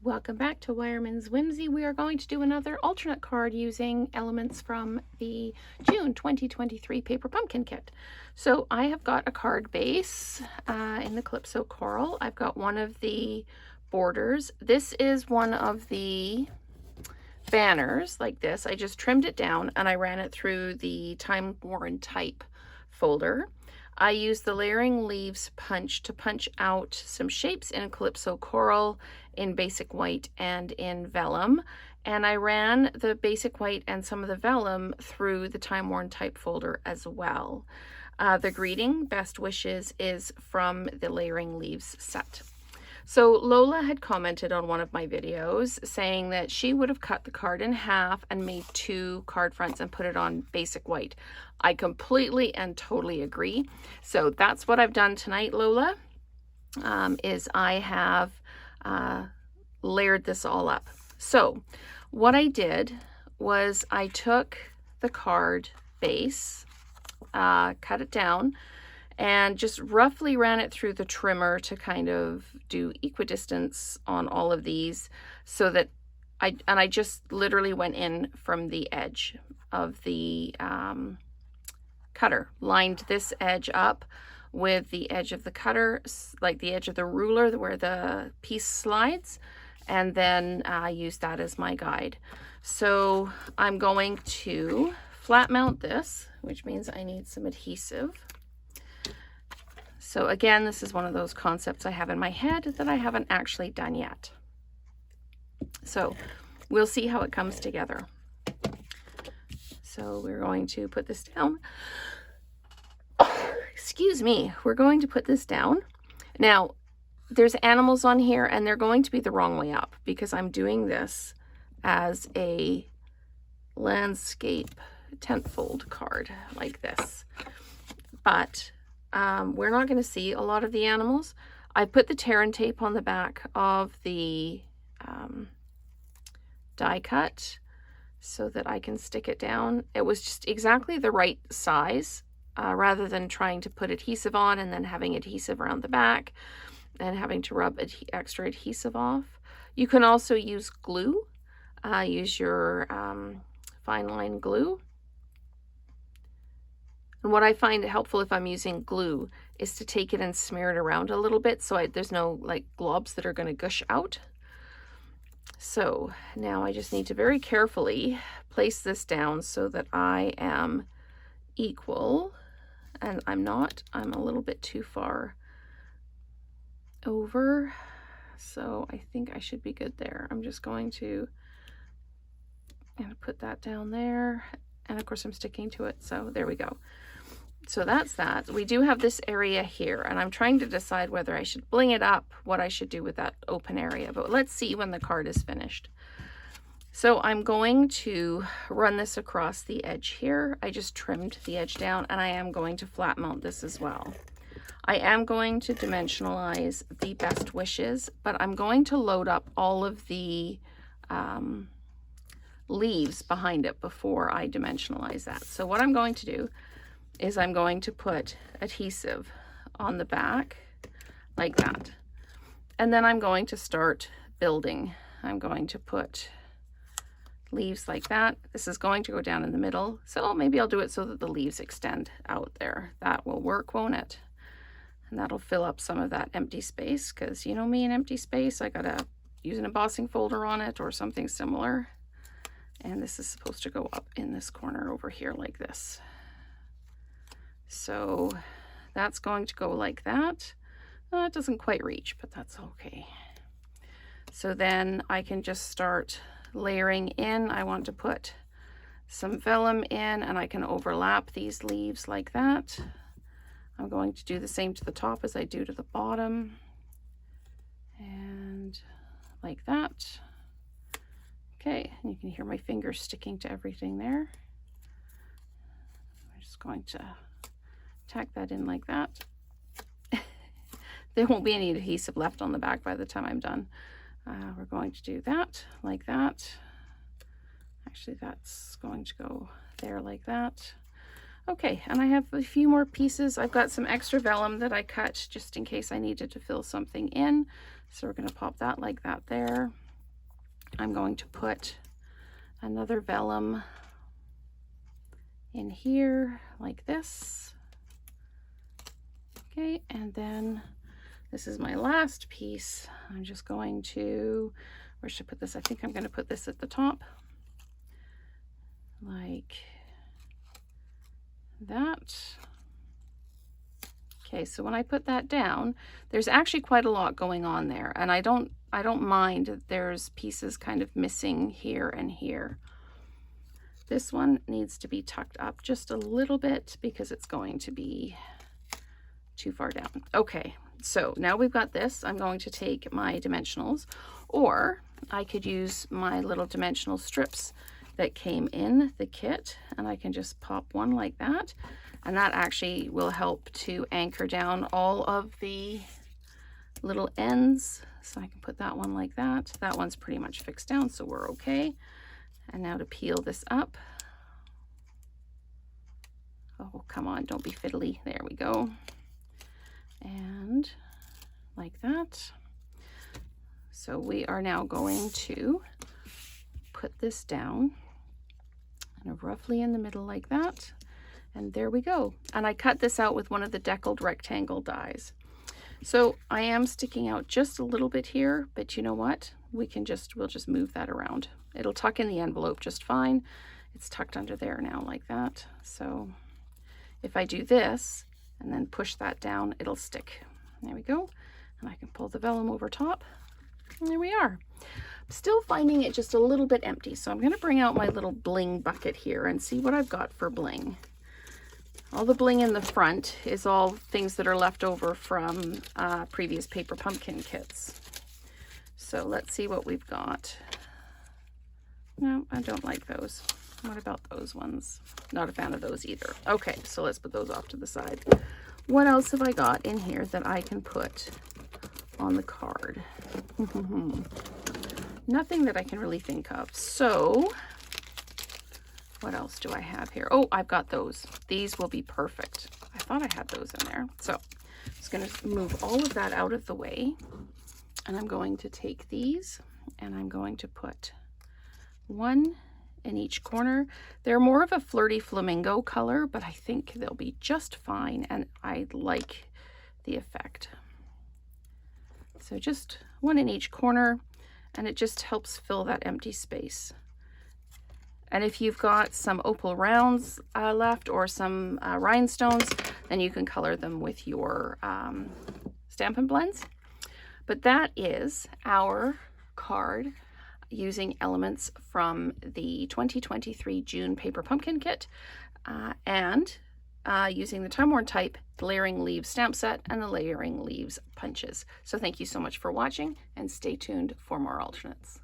Welcome back to Wireman's Whimsy. We are going to do another alternate card using elements from the June 2023 Paper Pumpkin Kit. So I have got a card base in the Calypso Coral. I've got one of the borders. This is one of the banners like this. I just trimmed it down and I ran it through the Time Worn Type folder. I used the Layering Leaves punch to punch out some shapes in Calypso Coral, in Basic White, and in Vellum. And I ran the Basic White and some of the Vellum through the Time Worn Type folder as well. The greeting, Best Wishes, is from the Layering Leaves set. So Lola had commented on one of my videos saying that she would have cut the card in half and made 2 card fronts and put it on Basic White. I completely and totally agree. So that's what I've done tonight, Lola, is I have layered this all up. So what I did was I took the card base, cut it down, and just roughly ran it through the trimmer to kind of do equidistance on all of these, so that I just literally went in from the edge of the cutter, lined this edge up with the edge of the cutter, like the edge of the ruler where the piece slides, and then I use that as my guide. So I'm going to flat mount this, which means I need some adhesive. So again, this is one of those concepts I have in my head that I haven't actually done yet. So we'll see how it comes together. So we're going to put this down. Excuse me, we're going to put this down. Now, there's animals on here and they're going to be the wrong way up because I'm doing this as a landscape tentfold card like this. But we're not going to see a lot of the animals. I put the tear and tape on the back of the die cut so that I can stick it down. It was just exactly the right size, rather than trying to put adhesive on and then having adhesive around the back and having to rub extra adhesive off. You can also use glue. Use your fine line glue. And what I find helpful if I'm using glue is to take it and smear it around a little bit so there's no like globs that are going to gush out. So now I just need to very carefully place this down so that I am equal, and I'm not. I'm a little bit too far over, so I think I should be good there. I'm just going to put that down there, and of course I'm sticking to it, so there we go. So that's that. We do have this area here, and I'm trying to decide whether I should bling it up, what I should do with that open area, but let's see when the card is finished. So I'm going to run this across the edge here. I just trimmed the edge down, and I am going to flat mount this as well. I am going to dimensionalize the Best Wishes, but I'm going to load up all of the leaves behind it before I dimensionalize that. So what I'm going to do is I'm going to put adhesive on the back like that. And then I'm going to start building. I'm going to put leaves like that. This is going to go down in the middle. So maybe I'll do it so that the leaves extend out there. That will work, won't it? And that'll fill up some of that empty space, because you know me and empty space, I gotta use an embossing folder on it or something similar. And this is supposed to go up in this corner over here like this. So that's going to go like that. It doesn't quite reach, but that's okay. So then I can just start layering in. I want to put some vellum in, and I can overlap these leaves like that. I'm going to do the same to the top as I do to the bottom, and like that. Okay, and you can hear my fingers sticking to everything there. I'm just going to tack that in like that. There won't be any adhesive left on the back by the time I'm done. We're going to do that like that. Actually, that's going to go there like that. Okay, and I have a few more pieces. I've got some extra vellum that I cut just in case I needed to fill something in. So we're going to pop that like that there. I'm going to put another vellum in here like this. Okay, and then this is my last piece. I'm just going to, where should I put this? I think I'm going to put this at the top, like that. Okay, so when I put that down, there's actually quite a lot going on there, and I don't mind that there's pieces kind of missing here and here. This one needs to be tucked up just a little bit because it's going to be too far down. Okay, so now we've got this. I'm going to take my dimensionals, or I could use my little dimensional strips that came in the kit, and I can just pop one like that, and that actually will help to anchor down all of the little ends. So I can put that one like that. That one's pretty much fixed down, so we're okay. And now to peel this up. Oh, come on, don't be fiddly. There we go. And like that. So we are now going to put this down and roughly in the middle like that. And there we go. And I cut this out with one of the deckled rectangle dies. So I am sticking out just a little bit here, but you know what? We'll just move that around. It'll tuck in the envelope just fine. It's tucked under there now like that. So if I do this and then push that down, it'll stick. There we go. And I can pull the vellum over top. And there we are. I'm still finding it just a little bit empty. So I'm going to bring out my little bling bucket here and see what I've got for bling. All the bling in the front is all things that are left over from previous paper pumpkin kits. So let's see what we've got. No, I don't like those. What about those ones? Not a fan of those either. Okay, so let's put those off to the side. What else have I got in here that I can put on the card? Nothing that I can really think of. So what else do I have here? Oh, I've got those. These will be perfect. I thought I had those in there. So I'm just going to move all of that out of the way. And I'm going to take these and I'm going to put one in each corner. They're more of a flirty flamingo color, but I think they'll be just fine. And I like the effect. So just one in each corner, and it just helps fill that empty space. And if you've got some opal rounds left or some rhinestones, then you can color them with your Stampin' Blends. But that is our card using elements from the 2023 June Paper Pumpkin Kit and using the Time Worn Type Layering Leaves stamp set and the Layering Leaves punches. So thank you so much for watching, and stay tuned for more alternates.